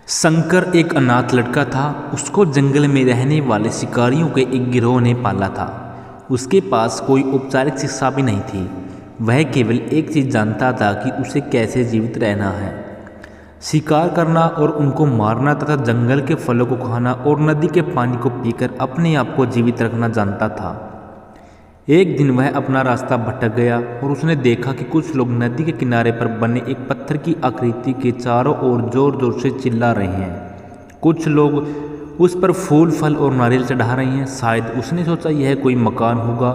शंकर एक अनाथ लड़का था। उसको जंगल में रहने वाले शिकारियों के एक गिरोह ने पाला था। उसके पास कोई औपचारिक शिक्षा भी नहीं थी। वह केवल एक चीज़ जानता था कि उसे कैसे जीवित रहना है। शिकार करना और उनको मारना तथा जंगल के फलों को खाना और नदी के पानी को पीकर अपने आप को जीवित रखना जानता था। एक दिन वह अपना रास्ता भटक गया और उसने देखा कि कुछ लोग नदी के किनारे पर बने एक पत्थर की आकृति के चारों ओर जोर जोर से चिल्ला रहे हैं। कुछ लोग उस पर फूल फल और नारियल चढ़ा रहे हैं। शायद उसने सोचा यह कोई मकान होगा,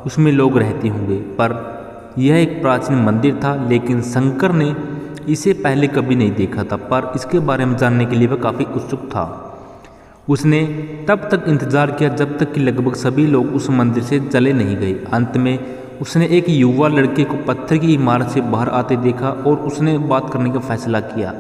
उसमें लोग रहते होंगे। पर यह एक प्राचीन मंदिर था, लेकिन शंकर ने इसे पहले कभी नहीं देखा था। पर इसके बारे में जानने के लिए वह काफ़ी उत्सुक था। उसने तब तक इंतज़ार किया जब तक कि लगभग सभी लोग उस मंदिर से चले नहीं गए। अंत में उसने एक युवा लड़के को पत्थर की इमारत से बाहर आते देखा और उसने बात करने का फैसला किया।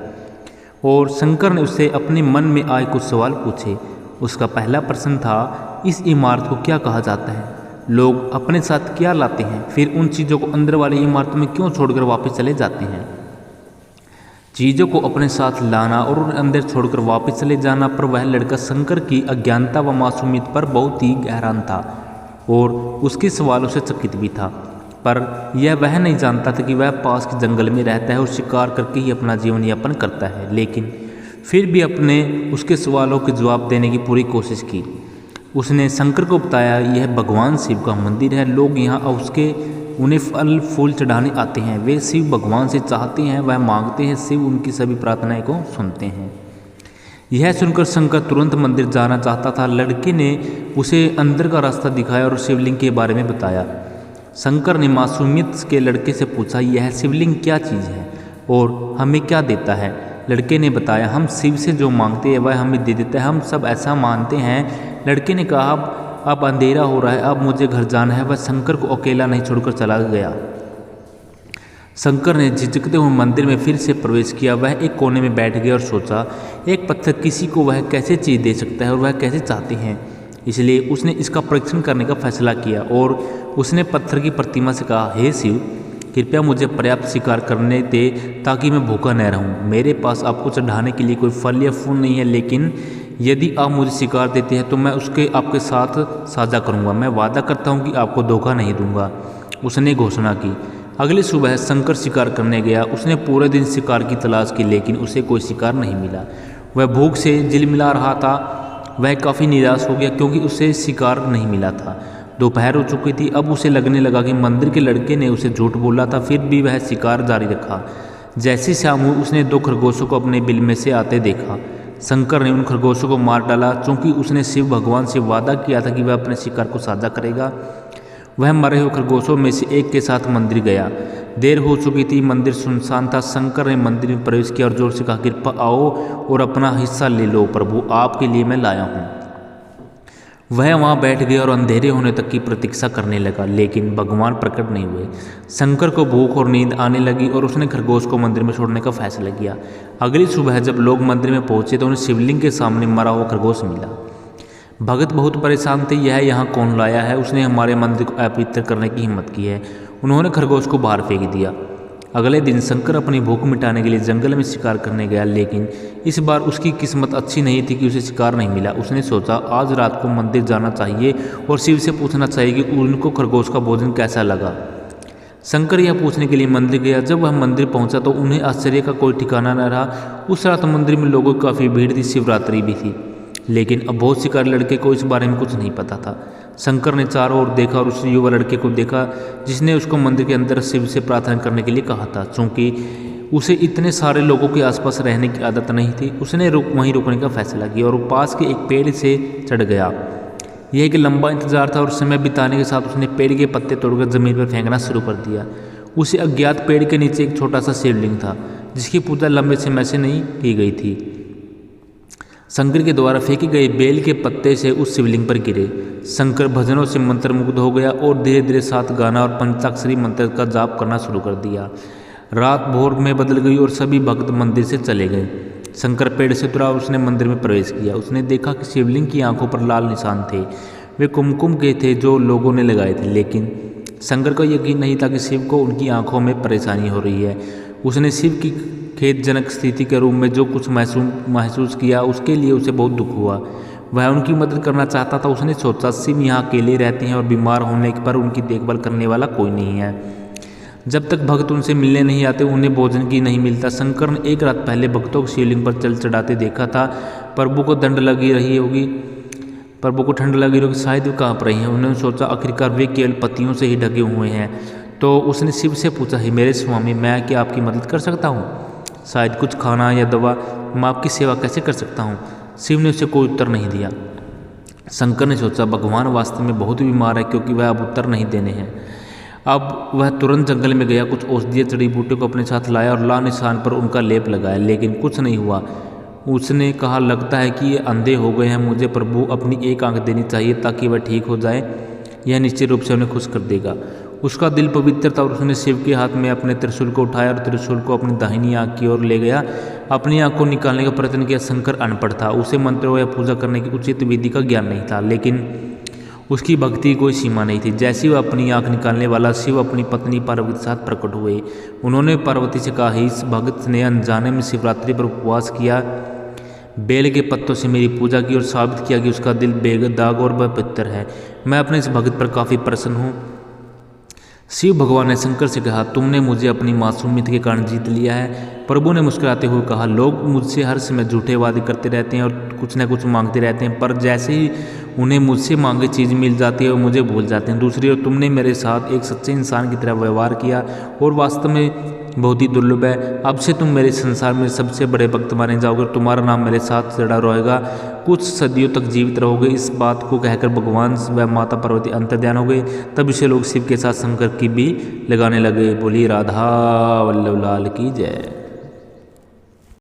और शंकर ने उससे अपने मन में आए कुछ सवाल पूछे। उसका पहला प्रश्न था, इस इमारत को क्या कहा जाता है? लोग अपने साथ क्या लाते हैं? फिर उन चीज़ों को अंदर वाली इमारत में क्यों छोड़कर वापस चले जाते हैं? चीज़ों को अपने साथ लाना और उन्हें अंदर छोड़कर वापस चले जाना पर वह लड़का शंकर की अज्ञानता व मासूमियत पर बहुत ही हैरान था और उसके सवालों से चकित भी था। पर यह वह नहीं जानता था कि वह पास के जंगल में रहता है और शिकार करके ही अपना जीवन यापन करता है। लेकिन फिर भी अपने उसके सवालों के जवाब देने की पूरी कोशिश की। उसने शंकर को बताया, यह भगवान शिव का मंदिर है। लोग यहाँ उन्हें फल फूल चढ़ाने आते हैं। वे शिव भगवान से चाहते हैं, वह मांगते हैं, शिव उनकी सभी प्रार्थनाएं को सुनते हैं। यह सुनकर शंकर तुरंत मंदिर जाना चाहता था। लड़के ने उसे अंदर का रास्ता दिखाया और शिवलिंग के बारे में बताया। शंकर ने मासूमियत के लड़के से पूछा, यह शिवलिंग क्या चीज़ है और हमें क्या देता है? लड़के ने बताया, हम शिव से जो मांगते हैं वह हमें दे देता है, हम सब ऐसा मानते हैं। लड़के ने कहा, अब अंधेरा हो रहा है, अब मुझे घर जाना है। वह शंकर को अकेला नहीं छोड़कर चला गया। शंकर ने झिझकते हुए मंदिर में फिर से प्रवेश किया। वह एक कोने में बैठ गया और सोचा, एक पत्थर किसी को वह कैसे चीज़ दे सकता है और वह कैसे चाहते हैं। इसलिए उसने इसका परीक्षण करने का फैसला किया और उसने पत्थर की प्रतिमा से कहा, हे शिव, कृपया मुझे पर्याप्त शिकार करने दे ताकि मैं भूखा न रहूं। मेरे पास आपको चढ़ाने के लिए कोई फल या फूल नहीं है, लेकिन यदि आप मुझे शिकार देते हैं तो मैं उसके आपके साथ साझा करूंगा। मैं वादा करता हूं कि आपको धोखा नहीं दूंगा। उसने घोषणा की। अगली सुबह शंकर शिकार करने गया। उसने पूरे दिन शिकार की तलाश की, लेकिन उसे कोई शिकार नहीं मिला। वह भूख से झिलमिला रहा था। वह काफ़ी निराश हो गया क्योंकि उसे शिकार नहीं मिला था। दोपहर हो चुकी थी। अब उसे लगने लगा कि मंदिर के लड़के ने उसे झूठ बोला था। फिर भी वह शिकार जारी रखा। जैसे शाम हुई, उसने 2 खरगोशों को अपने बिल में से आते देखा। शंकर ने उन खरगोशों को मार डाला। चूंकि उसने शिव भगवान से वादा किया था कि वह अपने शिकार को साझा करेगा, वह मरे हुए खरगोशों में से एक के साथ मंदिर गया। देर हो चुकी थी, मंदिर सुनसान था। शंकर ने मंदिर में प्रवेश किया और जोर से कहा, कृपा आओ और अपना हिस्सा ले लो, प्रभु आपके लिए मैं लाया हूँ। वह वहाँ बैठ गया और अंधेरे होने तक की प्रतीक्षा करने लगा, लेकिन भगवान प्रकट नहीं हुए। शंकर को भूख और नींद आने लगी और उसने खरगोश को मंदिर में छोड़ने का फैसला किया। अगली सुबह जब लोग मंदिर में पहुंचे तो उन्हें शिवलिंग के सामने मरा हुआ खरगोश मिला। भगत बहुत परेशान थे। यह यहाँ कौन लाया है? उसने हमारे मंदिर को अपवित्र करने की हिम्मत की है। उन्होंने खरगोश को बाहर फेंक दिया। अगले दिन शंकर अपनी भूख मिटाने के लिए जंगल में शिकार करने गया, लेकिन इस बार उसकी किस्मत अच्छी नहीं थी कि उसे शिकार नहीं मिला। उसने सोचा, आज रात को मंदिर जाना चाहिए और शिव से पूछना चाहिए कि उनको खरगोश का भोजन कैसा लगा। शंकर यह पूछने के लिए मंदिर गया। जब वह मंदिर पहुंचा तो उन्हें आश्चर्य का कोई ठिकाना न रहा। उस रात मंदिर में लोगों की काफ़ी भीड़ थी। शिवरात्रि भी थी, लेकिन अब बहुत शिकारी लड़के को इस बारे में कुछ नहीं पता था। शंकर ने चारों ओर देखा और उस युवा लड़के को देखा जिसने उसको मंदिर के अंदर शिव से प्रार्थना करने के लिए कहा था। चूँकि उसे इतने सारे लोगों के आसपास रहने की आदत नहीं थी, उसने वहीं रुकने का फैसला किया और पास के एक पेड़ से चढ़ गया। यह एक लंबा इंतजार था और समय बिताने के साथ उसने पेड़ के पत्ते तोड़कर जमीन पर फेंकना शुरू कर दिया। उसे अज्ञात पेड़ के नीचे एक छोटा सा शिवलिंग था जिसकी पूजा लंबे समय से नहीं की गई थी। शंकर के द्वारा फेंके गए बेल के पत्ते से उस शिवलिंग पर गिरे। शंकर भजनों से मंत्रमुग्ध हो गया और धीरे धीरे साथ गाना और पंचाक्षरी मंत्र का जाप करना शुरू कर दिया। रात भोर में बदल गई और सभी भक्त मंदिर से चले गए। शंकर पेड़ से उतरा और उसने मंदिर में प्रवेश किया। उसने देखा कि शिवलिंग की आंखों पर लाल निशान थे। वे कुमकुम के थे जो लोगों ने लगाए थे, लेकिन शंकर को यकीन नहीं था कि शिव को उनकी आंखों में परेशानी हो रही है। उसने शिव की खेदजनक स्थिति के रूप में जो कुछ महसूस किया उसके लिए उसे बहुत दुख हुआ। वह उनकी मदद करना चाहता था। उसने सोचा शिव यहाँ अकेले रहते हैं और बीमार होने पर उनकी देखभाल करने वाला कोई नहीं है। जब तक भक्त उनसे मिलने नहीं आते उन्हें भोजन की नहीं मिलता। शंकर ने एक रात पहले भक्तों को शिवलिंग पर जल चढ़ाते देखा था। प्रभु को ठंड लगी होगी, शायद वे काँप रही हैं। उन्होंने सोचा आखिरकार वे केवल पत्तियों से ही ढके हुए हैं। तो उसने शिव से पूछा, हे मेरे स्वामी, मैं क्या आपकी मदद कर सकता हूँ? शायद कुछ खाना या दवा, मैं आपकी सेवा कैसे कर सकता हूँ? शिव ने उसे कोई उत्तर नहीं दिया। शंकर ने सोचा भगवान वास्तव में बहुत बीमार है, क्योंकि वह अब उत्तर नहीं देने हैं। अब वह तुरंत जंगल में गया, कुछ औषधीय जड़ी बूटियों को अपने साथ लाया और ला निशान पर उनका लेप लगाया, लेकिन कुछ नहीं हुआ। उसने कहा, लगता है कि ये अंधे हो गए हैं। मुझे प्रभु अपनी एक आंख देनी चाहिए ताकि वह ठीक हो जाए। यह निश्चित रूप से उन्हें खुश कर देगा। उसका दिल पवित्र था और उसने शिव के हाथ में अपने त्रिशूल को उठाया और त्रिशूल को अपनी दाहिनी आंख की ओर ले गया। अपनी आंख को निकालने का प्रयत्न किया। शंकर अनपढ़ था, उसे मंत्रों या पूजा करने की उचित विधि का ज्ञान नहीं था, लेकिन उसकी भक्ति की कोई सीमा नहीं थी। जैसे वह अपनी आंख निकालने वाला, शिव अपनी पत्नी पार्वती के साथ प्रकट हुए। उन्होंने पार्वती से कहा, इस भक्त ने अनजाने में शिवरात्रि पर उपवास किया, बेल के पत्तों से मेरी पूजा की और साबित किया कि उसका दिल बेदाग और पवित्र है। मैं अपने इस भक्त पर काफ़ी प्रसन्न हूँ। शिव भगवान ने शंकर से कहा, तुमने मुझे अपनी मासूमियत के कारण जीत लिया है। प्रभु ने मुस्कुराते हुए कहा, लोग मुझसे हर समय झूठे वादे करते रहते हैं और कुछ न कुछ मांगते रहते हैं, पर जैसे ही उन्हें मुझसे मांगी चीज़ मिल जाती है वो मुझे भूल जाते हैं। दूसरी ओर तुमने मेरे साथ एक सच्चे इंसान की तरह व्यवहार किया और वास्तव में बहुत ही दुर्लभ है। अब से तुम मेरे संसार में सबसे बड़े भक्त माने जाओगे। तुम्हारा नाम मेरे साथ जुड़ा रहेगा, कुछ सदियों तक जीवित रहोगे। इस बात को कहकर भगवान व माता पार्वती अंतर्ध्यान हो गए। तब इसे लोग शिव के साथ शंकर की भी लगाने लगे। बोली राधा वल्लभ लाल की जय।